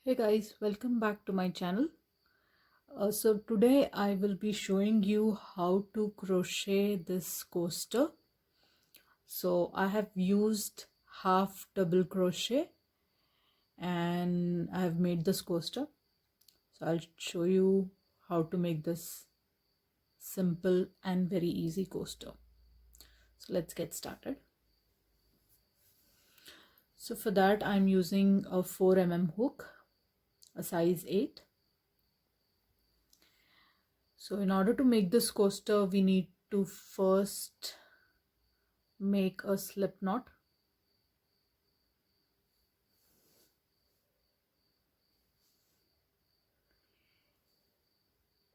Hey guys, welcome back to my channel. So today I will be showing you how to crochet this coaster. So I have used half double crochet and I have made this coaster. So I'll show you how to make this simple and very easy coaster. So let's get started. So for that I'm using a 4 mm hook, a size 8. So in order to make this coaster, we need to first make a slip knot.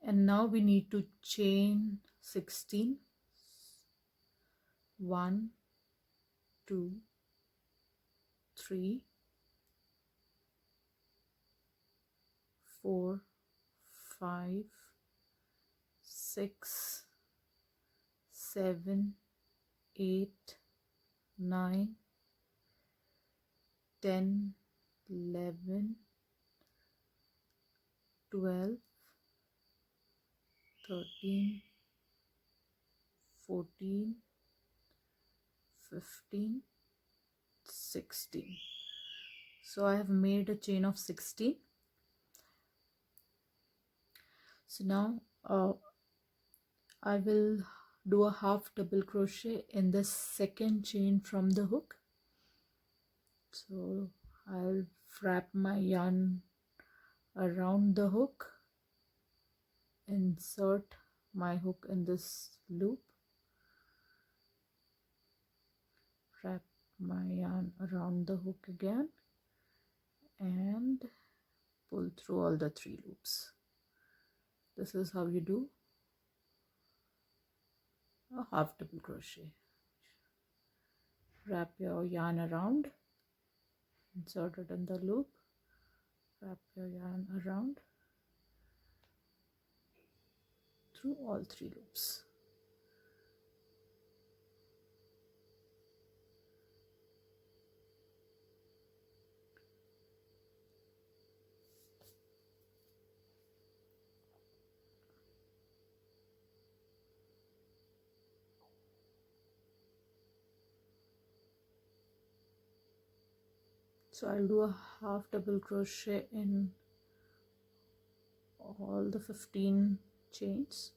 And now we need to chain 16. 1, 2, 3, 4, 5, 6, 7, 8, 9, 10, 11, 12, 13, 14, 15, 16. So I have made a chain of 16. So now I will do a half double crochet in the second chain from the hook. So I'll wrap my yarn around the hook, insert my hook in this loop, wrap my yarn around the hook again and pull through all the 3 loops. This is how you do a half double crochet. Wrap your yarn around, insert it in the loop, wrap your yarn around through all 3 loops. So I'll do a half double crochet in all the 15 chains.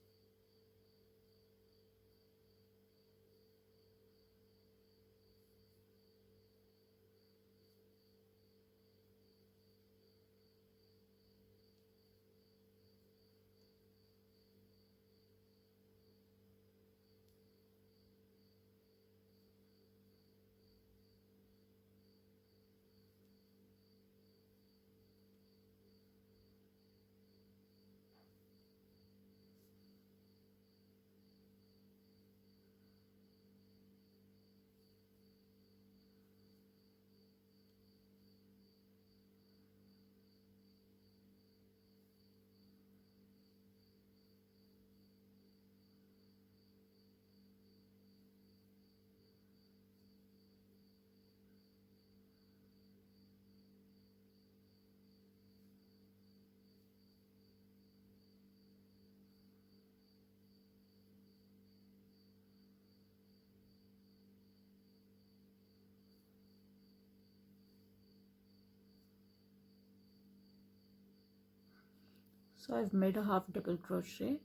So I've made a half double crochet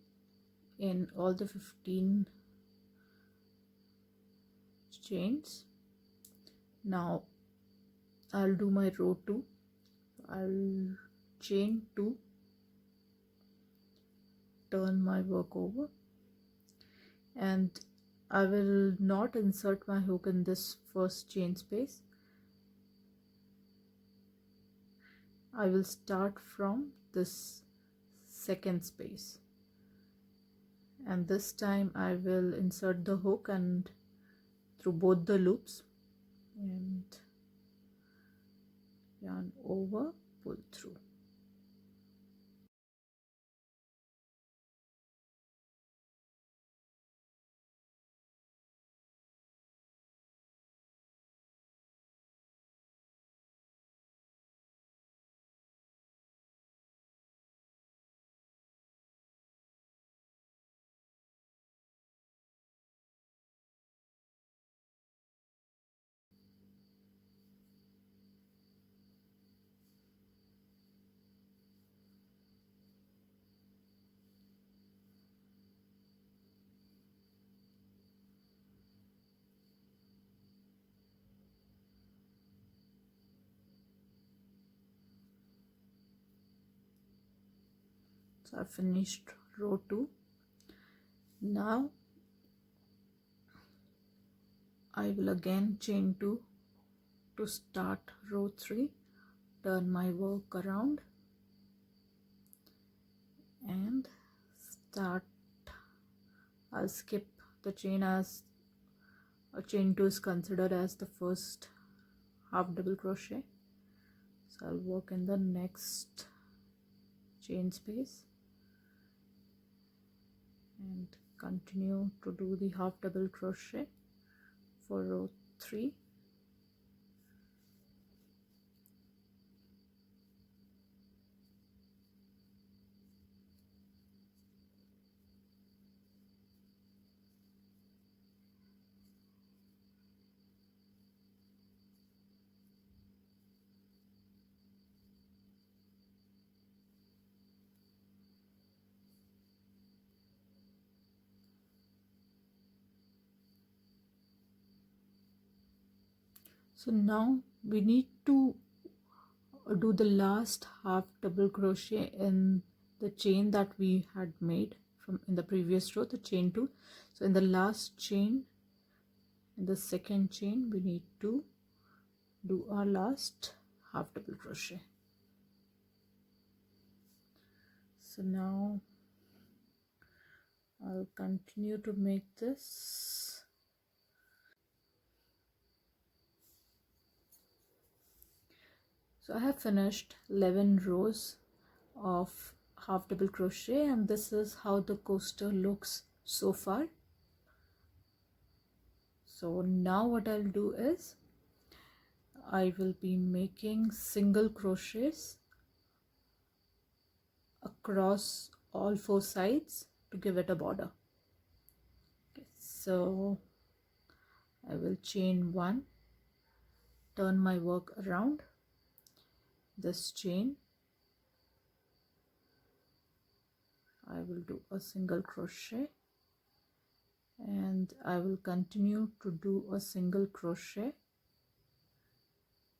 in all the 15 chains. Now I'll do my row 2. I'll chain 2, turn my work over, and I will not insert my hook in this first chain space. I will start from this second space, and this time I will insert the hook and through both the loops and yarn over, pull through. So I finished row 2. Now I will again chain 2 to start row 3, turn my work around and start. I'll skip the chain as a chain 2 is considered as the first half double crochet. So I'll work in the next chain space and continue to do the half double crochet for row 3. So now we need to do the last half double crochet in the chain that we had made from in the previous row, the chain 2. So in the last chain, in the second chain, we need to do our last half double crochet. So now I'll continue to make this. So I have finished 11 rows of half double crochet, and this is how the coaster looks so far. So now what I'll do is I will be making single crochets across all 4 sides to give it a border. Okay, so I will chain 1, turn my work around this chain, I will do a single crochet and I will continue to do a single crochet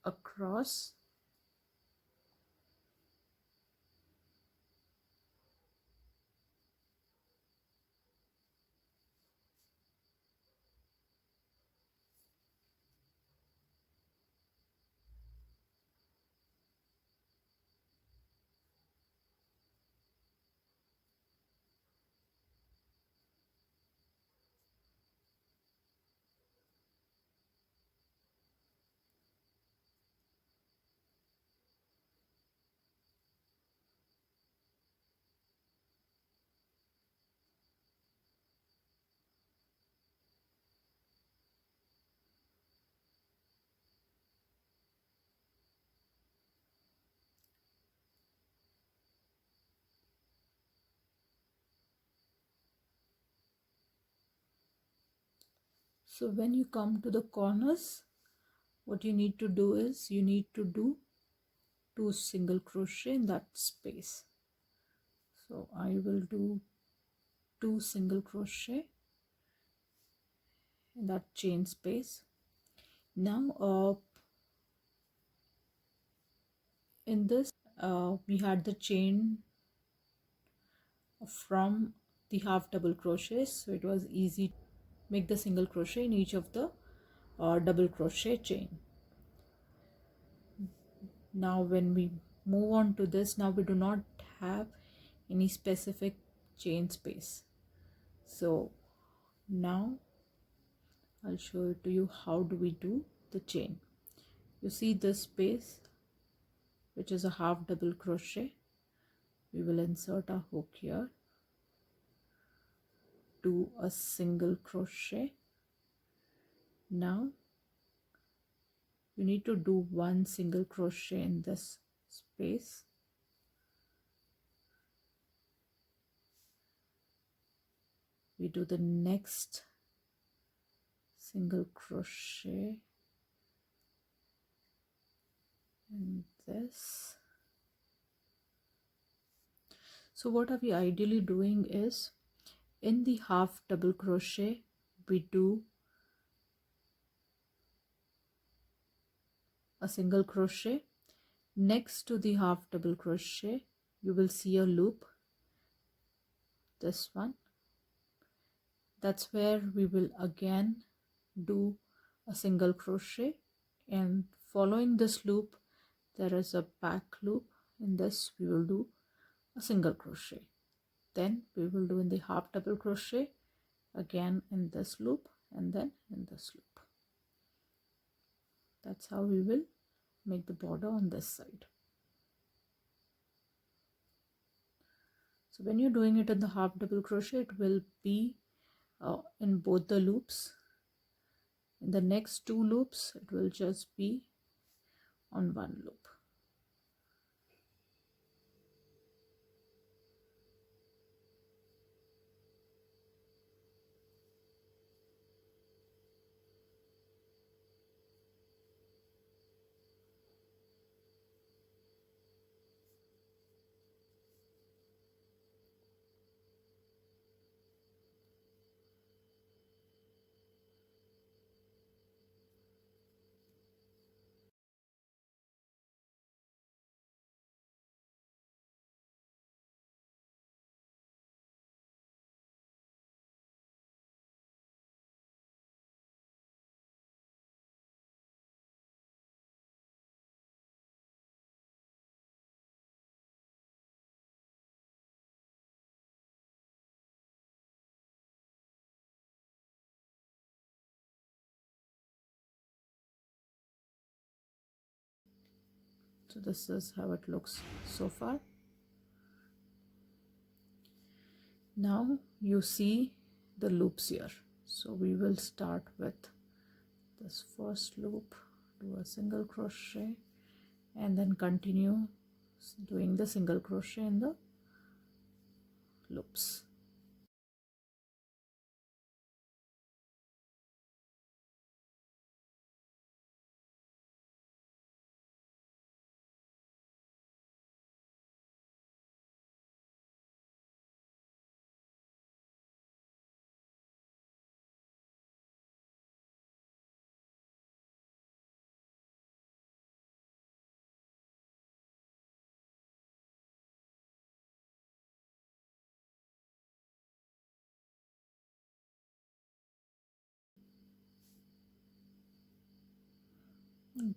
across So when you come to the corners, what you need to do is you need to do 2 single crochet in that space. So I will do 2 single crochet in that chain space. Now in this we had the chain from the half double crochets, so it was easy to make the single crochet in each of the double crochet chain. Now when we move on to this, now we do not have any specific chain space. So now I'll show it to you how do we do the chain. You see this space, which is a half double crochet. We will insert a hook here, do a single crochet. Now you need to do 1 single crochet in this space. We do the next single crochet in this. So what are we ideally doing is, in the half double crochet we do a single crochet. Next to the half double crochet you will see a loop. this one. That's where we will again do a single crochet, and following this loop there is a back loop. In this we will do a single crochet, then we will do in the half double crochet again in this loop, and then in this loop. That's how we will make the border on this side. So when you're doing it in the half double crochet, it will be in both the loops. In the next two loops it will just be on one loop. So this is how it looks so far. Now you see the loops here. So we will start with this first loop, do a single crochet, and then continue doing the single crochet in the loops.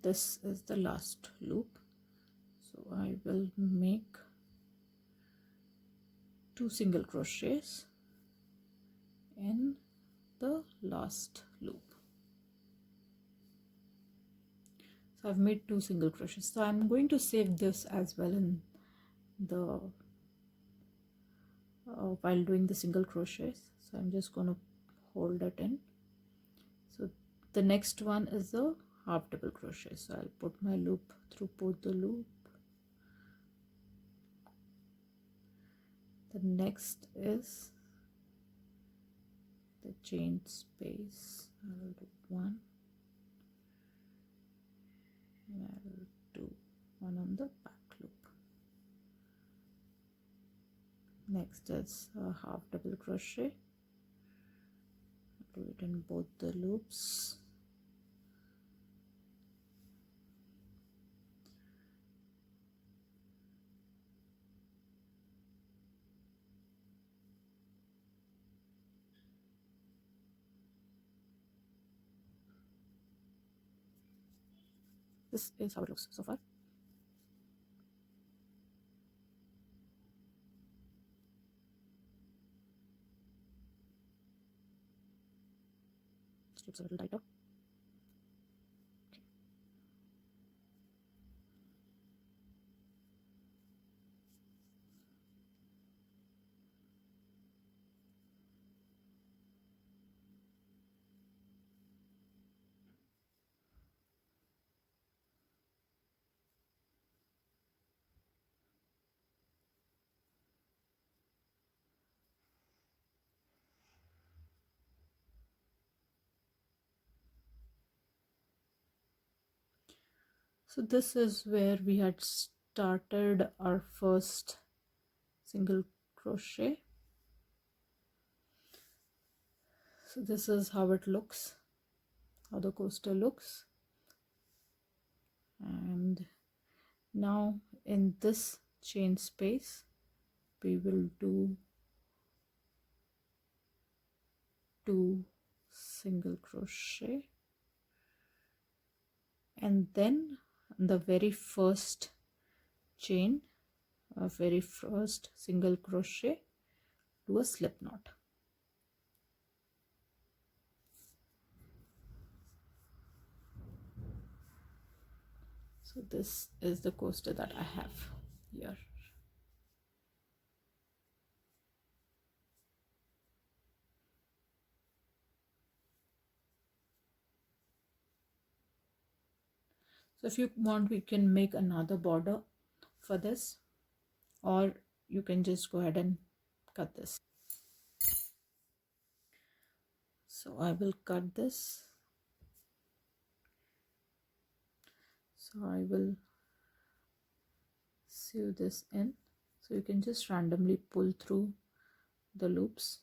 This is the last loop, so I will make 2 single crochets in the last loop. So I've made 2 single crochets, so I'm going to save this as well in the while doing the single crochets. So I'm just going to hold it in. So the next one is the half double crochet, so I'll put my loop through both the loop. The next is the chain space. I will do 1 and I will do 1 on the back loop. Next is a half double crochet. Do it in both the loops. This is how it looks so far. Strips a little tighter. So this is where we had started our first single crochet. So this is how it looks, how the coaster looks. And now in this chain space we will do 2 single crochet, and then the very first chain, very first single crochet, do a slip knot. So this is the coaster that I have here. So if you want, we can make another border for this, or you can just go ahead and cut this. So I will cut this. So I will sew this in. So you can just randomly pull through the loops.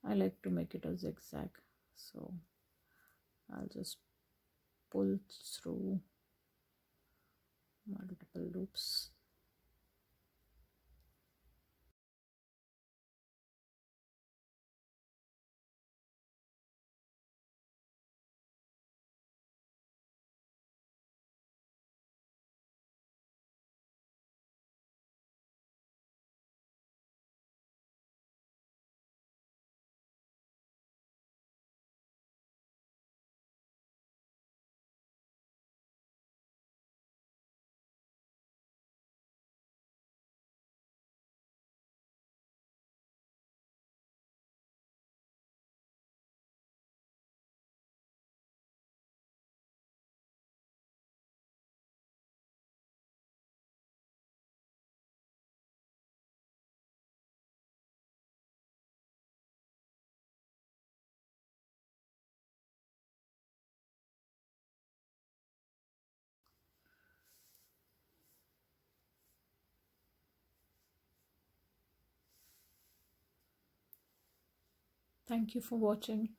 I like to make it a zigzag, so I'll just pull through multiple loops. Thank you for watching.